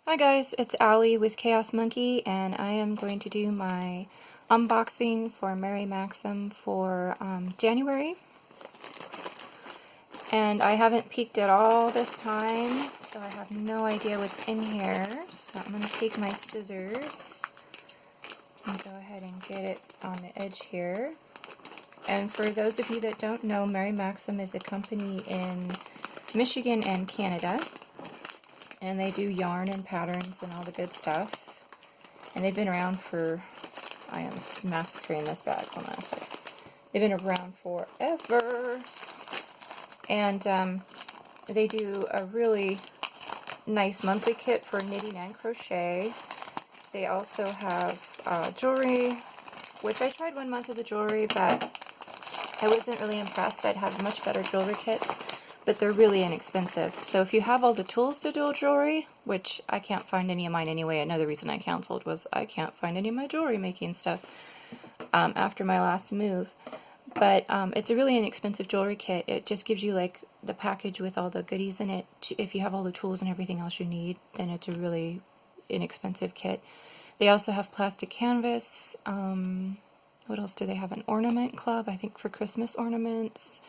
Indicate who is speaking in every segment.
Speaker 1: Hi guys, it's Allie with Chaos Monkey, and I am going to do my unboxing for Mary Maxim for January. And I haven't peeked at all this time, so I have no idea what's in here. So I'm going to take my scissors and go ahead and get it on the edge here. And for those of you that don't know, Mary Maxim is a company in Michigan and Canada. And they do yarn and patterns and all the good stuff. And they've been around for, I am massacring this bag, hold on a second. They've been around forever. And they do a really nice monthly kit for knitting and crochet. They also have jewelry, which I tried 1 month of the jewelry, but I wasn't really impressed. I'd have much better jewelry kits. But they're really inexpensive. So if you have all the tools to do jewelry, which I can't find any of mine anyway, another reason I canceled was I can't find any of my jewelry making stuff after my last move. But it's a really inexpensive jewelry kit. It just gives you like the package with all the goodies in it. If you have all the tools and everything else you need, then it's a really inexpensive kit. They also have plastic canvas. What else do they have? An ornament club, I think, for Christmas ornaments.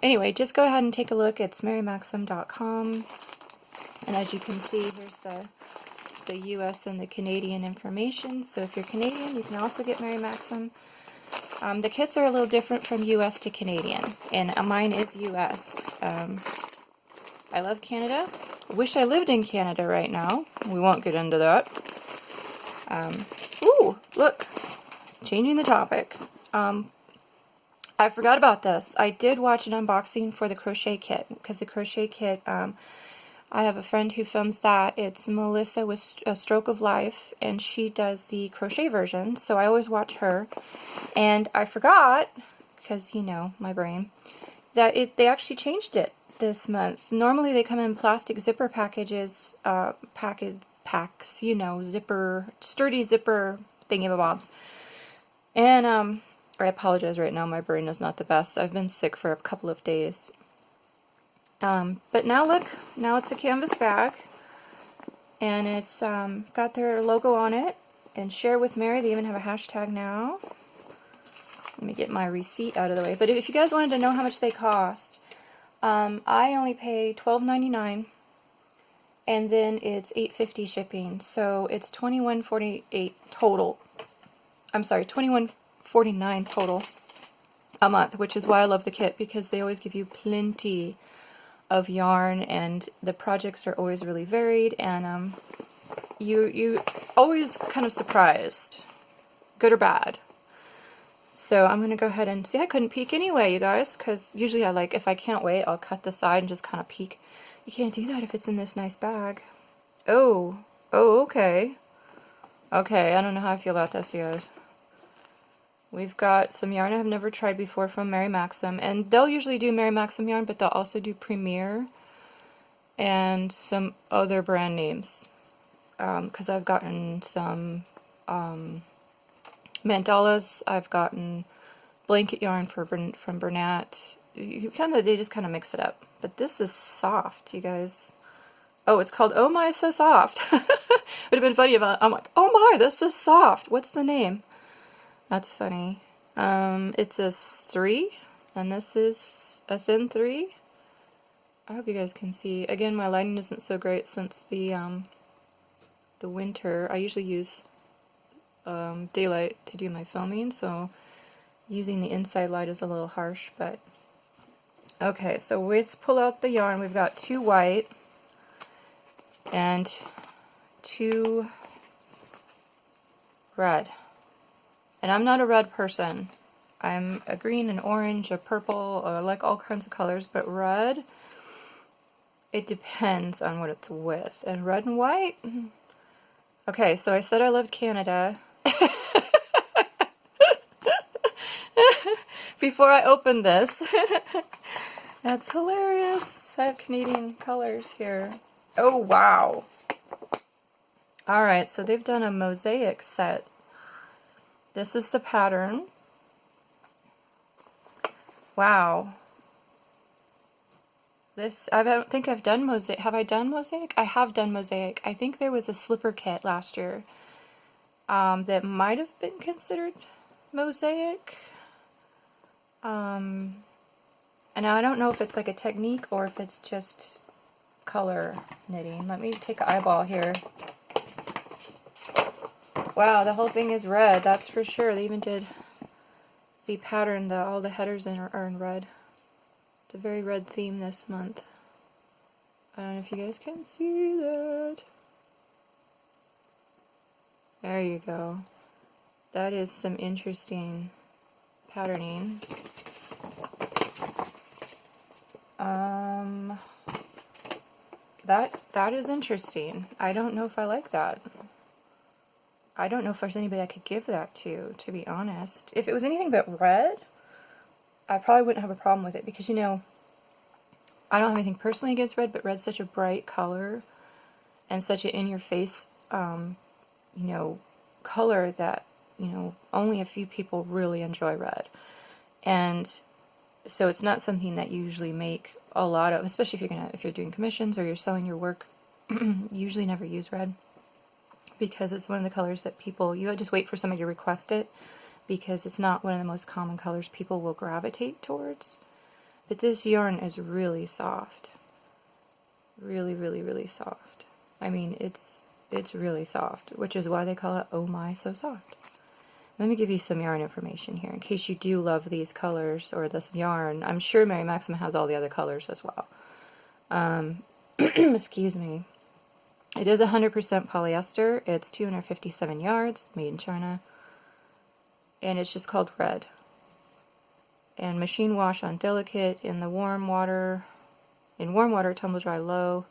Speaker 1: Anyway, just go ahead and take a look. It's marymaxim.com. And as you can see, here's the US and the Canadian information. So if you're Canadian, you can also get Mary Maxim. The kits are a little different from US to Canadian. And mine is US. I love Canada. I wish I lived in Canada right now. We won't get into that. Ooh, look. Changing the topic. I forgot about this. I did watch an unboxing for the crochet kit, because the crochet kit, I have a friend who films that. It's Melissa with A Stroke of Life, and she does the crochet version, so I always watch her. And I forgot, because, you know, my brain, that they actually changed it this month. Normally they come in plastic zipper packages, packs, you know, sturdy zipper thingy-mabobs. And, I apologize right now, my brain is not the best. I've been sick for a couple of days. But now look, now it's a canvas bag. And it's got their logo on it. And Share with Mary, they even have a hashtag now. Let me get my receipt out of the way. But if you guys wanted to know how much they cost, I only pay $12.99. And then it's $8.50 shipping. So it's $21.48 total. I'm sorry, $21.49 total a month, which is why I love the kit, because they always give you plenty of yarn, and the projects are always really varied, and you always kind of surprised, good or bad. So I'm gonna go ahead and see. I couldn't peek anyway, you guys, because usually I if I can't wait, I'll cut the side and just kind of peek. You can't do that if it's in this nice bag. Oh, okay. Okay, I don't know how I feel about this, you guys. We've got some yarn I've never tried before from Mary Maxim, and they'll usually do Mary Maxim yarn, but they'll also do Premier and some other brand names, because I've gotten some mandalas, I've gotten blanket yarn from Bernat. They just kind of mix it up, but this is soft, you guys. Oh, it's called Oh My So Soft. It would have been funny about, I'm like, oh my, this is soft. What's the name? That's funny. It's a 3, and this is a thin 3. I hope you guys can see. Again, my lighting isn't so great since the winter. I usually use daylight to do my filming, so using the inside light is a little harsh, but okay, so let's pull out the yarn. We've got 2 white and 2 red. And I'm not a red person. I'm a green, an orange, a purple, I like all kinds of colors, but red, it depends on what it's with. And red and white? Okay, so I said I loved Canada. Before I opened this. That's hilarious. I have Canadian colors here. Oh, wow. Alright, so they've done a mosaic set. This is the pattern. Wow. This, I don't think I've done mosaic. Have I done mosaic? I have done mosaic. I think there was a slipper kit last year that might have been considered mosaic. And now I don't know if it's like a technique or if it's just color knitting. Let me take an eyeball here. Wow, the whole thing is red, that's for sure. They even did the pattern, all the headers are in red. It's a very red theme this month. I don't know if you guys can see that. There you go. That is some interesting patterning. That is interesting. I don't know if I like that. I don't know if there's anybody I could give that to be honest. If it was anything but red, I probably wouldn't have a problem with it because, you know, I don't have anything personally against red, but red's such a bright color and such an in-your-face, you know, color that, you know, only a few people really enjoy red. And so it's not something that you usually make a lot of, especially if you're doing commissions or you're selling your work. Usually never use red because it's one of the colors that people, you just wait for somebody to request it because it's not one of the most common colors people will gravitate towards. But this yarn is really soft. Really, really, really soft. I mean, it's really soft, which is why they call it Oh My So Soft. Let me give you some yarn information here in case you do love these colors or this yarn. I'm sure Mary Maxim has all the other colors as well. Excuse me. It is 100% polyester. It's 257 yards, made in China. And it's just called red. And machine wash on delicate in the warm water. In warm water, tumble dry low.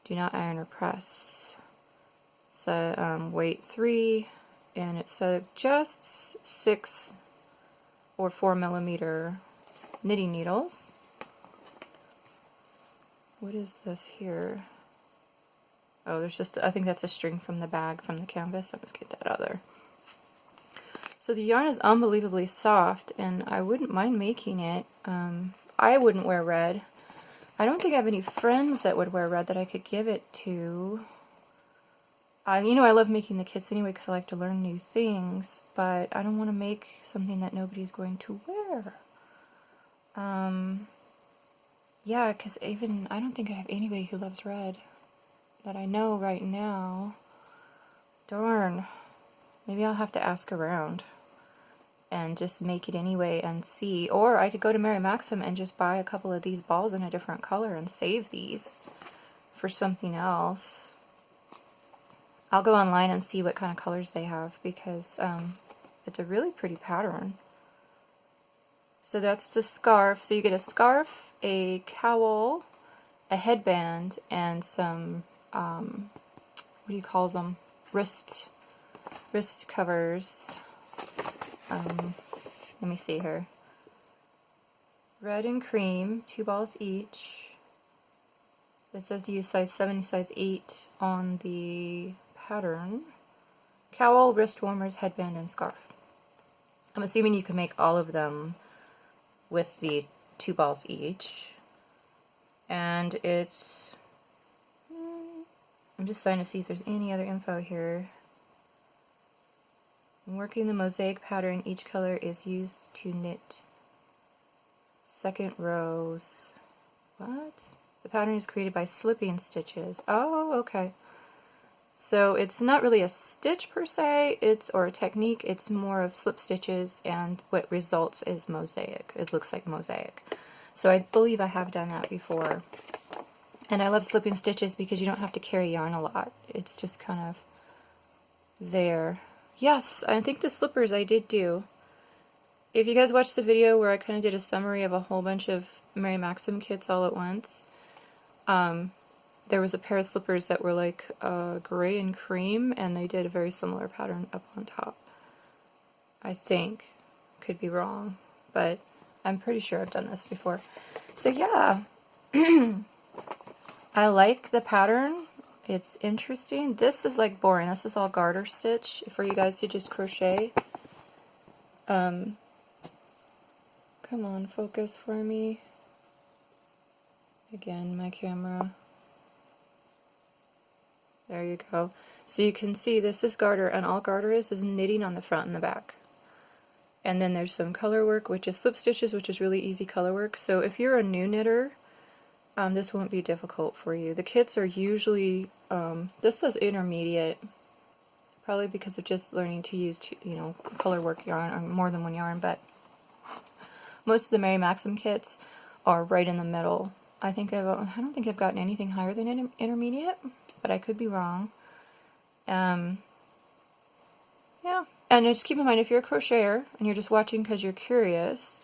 Speaker 1: Do not iron or press. So weight 3. And it suggests 6 or 4 millimeter knitting needles. What is this here? Oh, there's just, I think that's a string from the bag from the canvas. I'll just get that out of there. So the yarn is unbelievably soft, and I wouldn't mind making it. I wouldn't wear red. I don't think I have any friends that would wear red that I could give it to. You know, I love making the kits anyway because I like to learn new things, but I don't want to make something that nobody's going to wear. Yeah, because even, I don't think I have anybody who loves red that I know right now. Darn. Maybe I'll have to ask around and just make it anyway and see. Or I could go to Mary Maxim and just buy a couple of these balls in a different color and save these for something else. I'll go online and see what kind of colors they have because it's a really pretty pattern. So that's the scarf. So you get a scarf, a cowl, a headband, and some, what do you call them? Wrist covers. Let me see here. Red and cream, 2 balls each. It says to use size 7, size 8 on the pattern. Cowl, wrist warmers, headband, and scarf. I'm assuming you can make all of them with the 2 balls each. And it's, I'm just trying to see if there's any other info here. When working the mosaic pattern, each color is used to knit second rows. What? The pattern is created by slipping stitches. Oh, okay. So it's not really a stitch per se, or a technique, it's more of slip stitches, and what results is mosaic. It looks like mosaic. So I believe I have done that before. And I love slipping stitches because you don't have to carry yarn a lot. It's just kind of there. Yes, I think the slippers I did do. If you guys watched the video where I kind of did a summary of a whole bunch of Mary Maxim kits all at once, there was a pair of slippers that were like gray and cream, and they did a very similar pattern up on top. I think. Could be wrong, but I'm pretty sure I've done this before. So yeah, I like the pattern. It's interesting. This is like boring. This is all garter stitch for you guys to just crochet. Come on, focus for me. Again, my camera. There you go. So you can see this is garter, and all garter is knitting on the front and the back. And then there's some color work, which is slip stitches, which is really easy color work. So if you're a new knitter, this won't be difficult for you. The kits are usually, this says intermediate, probably because of just learning to use, color work yarn, or more than one yarn, but most of the Mary Maxim kits are right in the middle. I don't think I've gotten anything higher than intermediate, but I could be wrong. Yeah. And just keep in mind, if you're a crocheter and you're just watching because you're curious,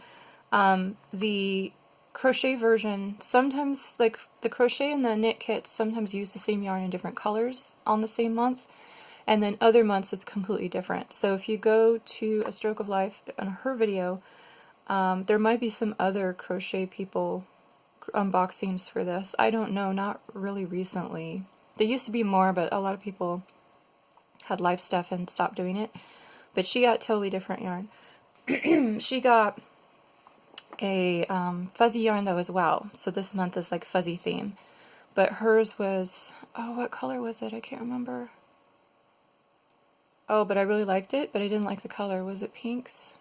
Speaker 1: the crochet version, sometimes, like the crochet and the knit kits sometimes use the same yarn in different colors on the same month, and then other months it's completely different. So if you go to A Stroke of Life on her video, there might be some other crochet people unboxings for this. I don't know, not really recently. There used to be more, but a lot of people had life stuff and stopped doing it. But she got totally different yarn. She got a fuzzy yarn though as well. So this month is like fuzzy theme. But hers was, oh, what color was it? I can't remember. Oh, but I really liked it, but I didn't like the color. Was it pinks?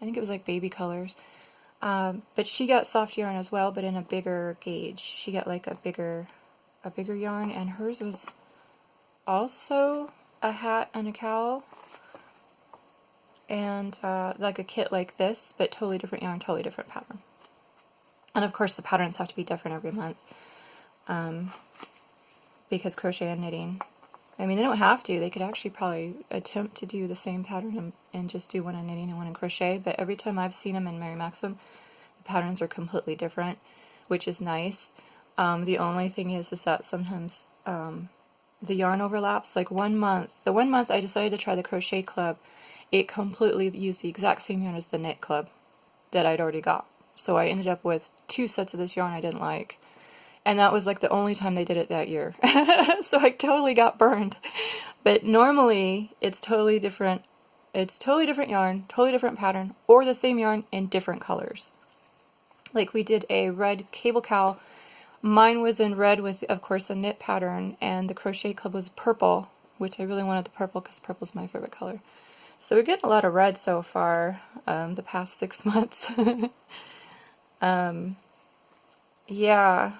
Speaker 1: I think it was like baby colors. But she got soft yarn as well, but in a bigger gauge. She got like a bigger yarn, and hers was also a hat and a cowl. And like a kit like this, but totally different yarn, totally different pattern. And of course the patterns have to be different every month, because crochet and knitting, I mean, they don't have to. They could actually probably attempt to do the same pattern and just do one in knitting and one in crochet, but every time I've seen them in Mary Maxim, the patterns are completely different, which is nice. The only thing is that sometimes the yarn overlaps. Like the one month I decided to try the crochet club, it completely used the exact same yarn as the knit club that I'd already got. So I ended up with 2 sets of this yarn I didn't like. And that was like the only time they did it that year. So I totally got burned. But normally it's totally different. It's totally different yarn, totally different pattern, or the same yarn in different colors. Like we did a red cable cowl. Mine was in red with, of course, a knit pattern, and the crochet club was purple, which I really wanted the purple because purple's my favorite color. So we're getting a lot of red so far, the past 6 months. Yeah.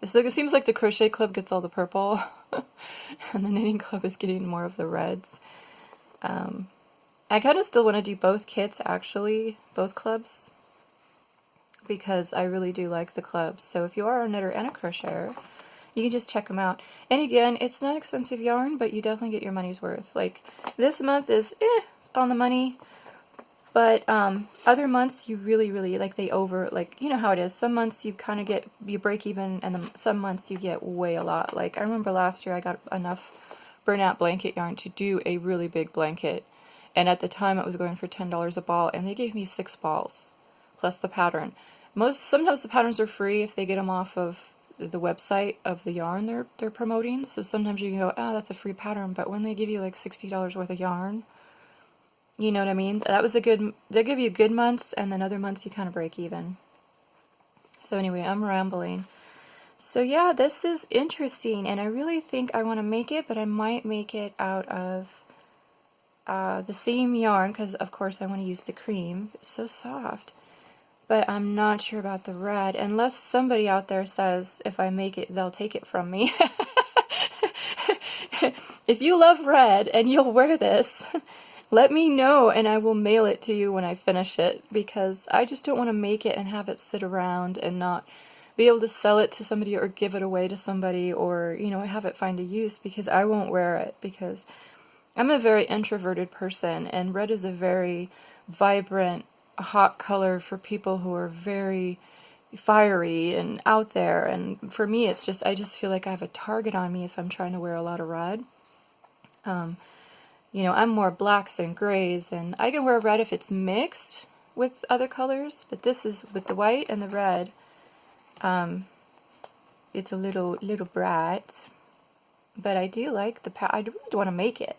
Speaker 1: So it seems like the crochet club gets all the purple, and the knitting club is getting more of the reds. I kind of still want to do both kits, actually, both clubs, because I really do like the clubs. So if you are a knitter and a crocheter, you can just check them out. And again, it's not expensive yarn, but you definitely get your money's worth. Like, this month is on the money, but other months you really, like, you know how it is. Some months you kind of you break even, and then some months you get way a lot. Like, I remember last year I got enough burnout blanket yarn to do a really big blanket, and at the time it was going for $10 a ball, and they gave me 6 balls, plus the pattern. Sometimes the patterns are free if they get them off of the website of the yarn they're promoting, so sometimes you can go, oh, that's a free pattern, but when they give you like $60 worth of yarn, you know what I mean? That was they give you good months, and then other months you kind of break even. So anyway, I'm rambling. So yeah, this is interesting, and I really think I want to make it, but I might make it out of the same yarn, because of course I want to use the cream. It's so soft. But I'm not sure about the red, unless somebody out there says if I make it, they'll take it from me. If you love red and you'll wear this, let me know and I will mail it to you when I finish it, because I just don't want to make it and have it sit around and not be able to sell it to somebody or give it away to somebody, or, you know, have it find a use, because I won't wear it, because I'm a very introverted person, and red is a very vibrant, hot color for people who are very fiery and out there, and for me it's just, I just feel like I have a target on me if I'm trying to wear a lot of red. You know, I'm more blacks and grays, and I can wear red if it's mixed with other colors, but this is with the white and the red. It's a little bright, but I do like I really want to make it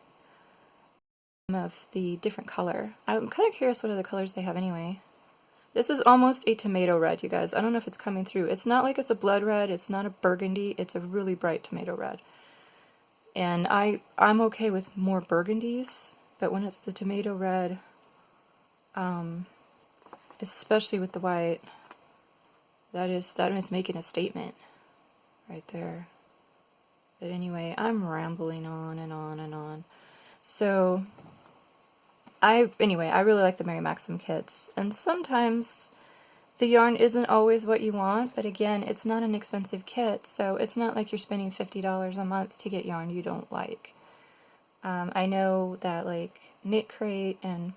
Speaker 1: of the different color. I'm kind of curious what other colors they have anyway. This is almost a tomato red, you guys. I don't know if it's coming through. It's not like it's a blood red. It's not a burgundy. It's a really bright tomato red. And I'm okay with more burgundies, but when it's the tomato red, especially with the white, that is making a statement right there. But anyway, I'm rambling on and on and on. So I really like the Mary Maxim kits, and sometimes the yarn isn't always what you want, but again, it's not an expensive kit, so it's not like you're spending $50 a month to get yarn you don't like. I know that like Knit Crate and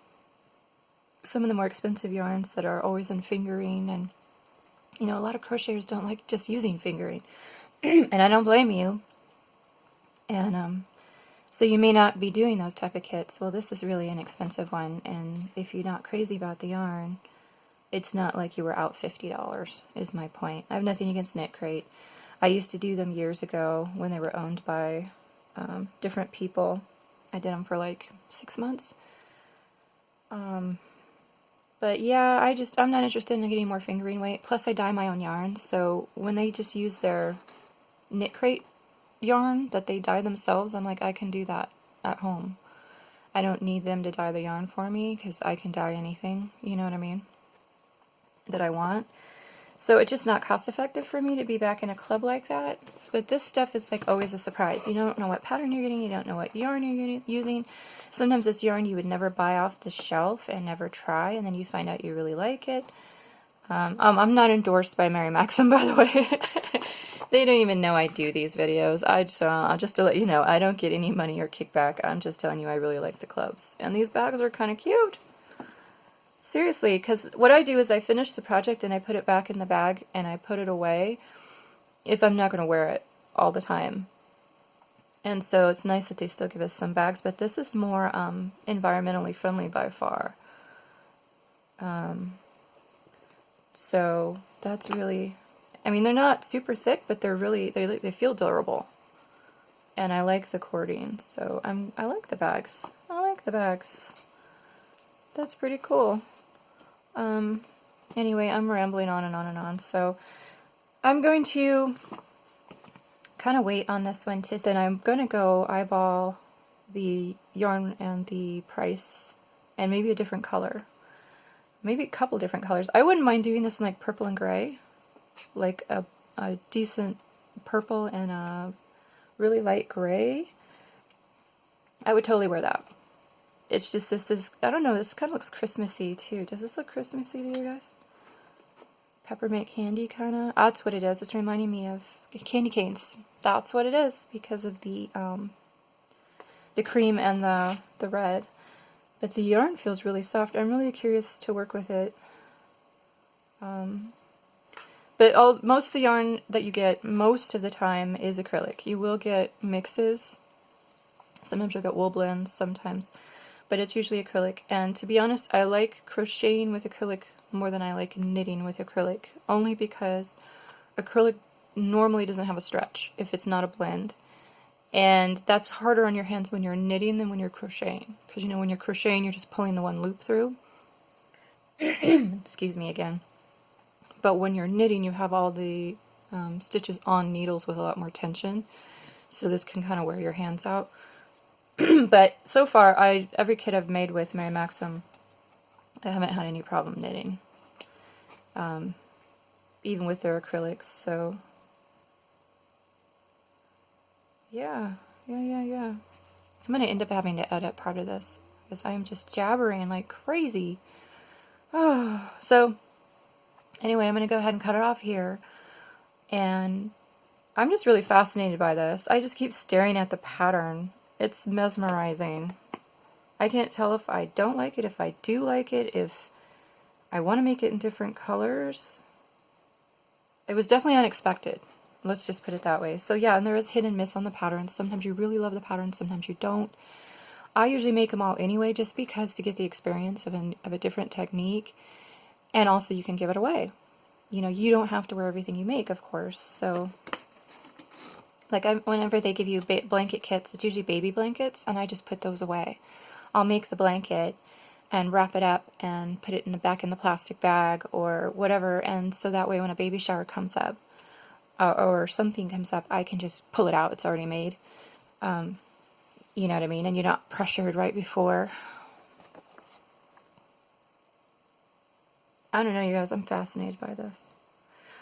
Speaker 1: some of the more expensive yarns that are always in fingering, and you know, a lot of crocheters don't like just using fingering, and I don't blame you. And so you may not be doing those type of kits. Well, this is really an expensive one, and if you're not crazy about the yarn, it's not like you were out $50, is my point. I have nothing against Knit Crate. I used to do them years ago when they were owned by different people. I did them for like 6 months. But yeah, I'm not interested in getting more fingering weight. Plus I dye my own yarn, so when they just use their Knit Crate yarn that they dye themselves, I'm like, I can do that at home. I don't need them to dye the yarn for me because I can dye anything, you know what I mean, that I want. So it's just not cost effective for me to be back in a club like that. But this stuff is like always a surprise. You don't know what pattern you're getting, you don't know what yarn you're using. Sometimes it's yarn you would never buy off the shelf and never try, and then you find out you really like it. I'm not endorsed by Mary Maxim, by the way. They don't even know I do these videos. Just to let you know, I don't get any money or kickback. I'm just telling you I really like the clubs. And these bags are kind of cute. Seriously, because what I do is I finish the project and I put it back in the bag and I put it away if I'm not going to wear it all the time. And so it's nice that they still give us some bags, but this is more environmentally friendly by far. So that's really, I mean, they're not super thick, but they're really, they feel durable. And I like the cording, so I like the bags. I like the bags. That's pretty cool. Anyway, I'm rambling on and on and on, so I'm going to kind of wait on this one, and I'm going to go eyeball the yarn and the price, and maybe a different color. Maybe a couple different colors. I wouldn't mind doing this in like purple and gray, like a decent purple and a really light gray. I would totally wear that. It's just, this is, I don't know, this kind of looks Christmassy too. Does this look Christmassy to you guys? Peppermint candy kind of? That's what it is. It's reminding me of candy canes. That's what it is because of the cream and the red. But the yarn feels really soft. I'm really curious to work with it. But most of the yarn that you get most of the time is acrylic. You will get mixes. Sometimes you'll get wool blends, sometimes. But it's usually acrylic. And to be honest, I like crocheting with acrylic more than I like knitting with acrylic. Only because acrylic normally doesn't have a stretch if it's not a blend. And that's harder on your hands when you're knitting than when you're crocheting. Because, you know, when you're crocheting, you're just pulling the one loop through. Excuse me again. But when you're knitting, you have all the stitches on needles with a lot more tension. So this can kind of wear your hands out. But so far, every kit I've made with Mary Maxim, I haven't had any problem knitting. Even with their acrylics, so... Yeah. I'm going to end up having to edit part of this because I am just jabbering like crazy. So, anyway, I'm going to go ahead and cut it off here. And I'm just really fascinated by this. I just keep staring at the pattern. It's mesmerizing. I can't tell if I don't like it, if I do like it, if I want to make it in different colors. It was definitely unexpected. Let's just put it that way. So yeah, and there is hit and miss on the patterns. Sometimes you really love the patterns, sometimes you don't. I usually make them all anyway, just because to get the experience of a different technique, and also you can give it away. You know, you don't have to wear everything you make, of course. So, like whenever they give you blanket kits, it's usually baby blankets, and I just put those away. I'll make the blanket, and wrap it up and put it back in the plastic bag or whatever, and so that way when a baby shower comes up or something comes up, I can just pull it out. It's already made. You know what I mean? And you're not pressured right before. I don't know, you guys. I'm fascinated by this.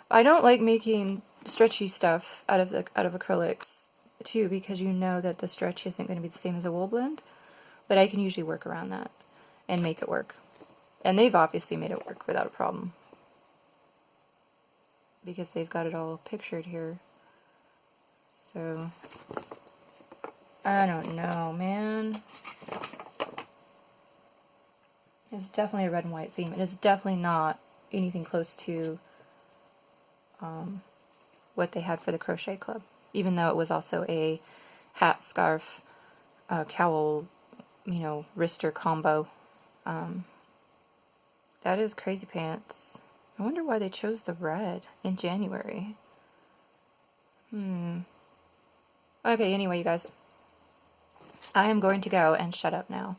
Speaker 1: I don't like making stretchy stuff out of acrylics too, because you know that the stretch isn't going to be the same as a wool blend. But I can usually work around that and make it work. And they've obviously made it work without a problem, because they've got it all pictured here. So, I don't know, man. It's definitely a red and white theme. It is definitely not anything close to what they had for the Crochet Club, even though it was also a hat, scarf, cowl, you know, wrister combo. That is Crazy Pants. I wonder why they chose the red in January. Okay, anyway, you guys. I am going to go and shut up now.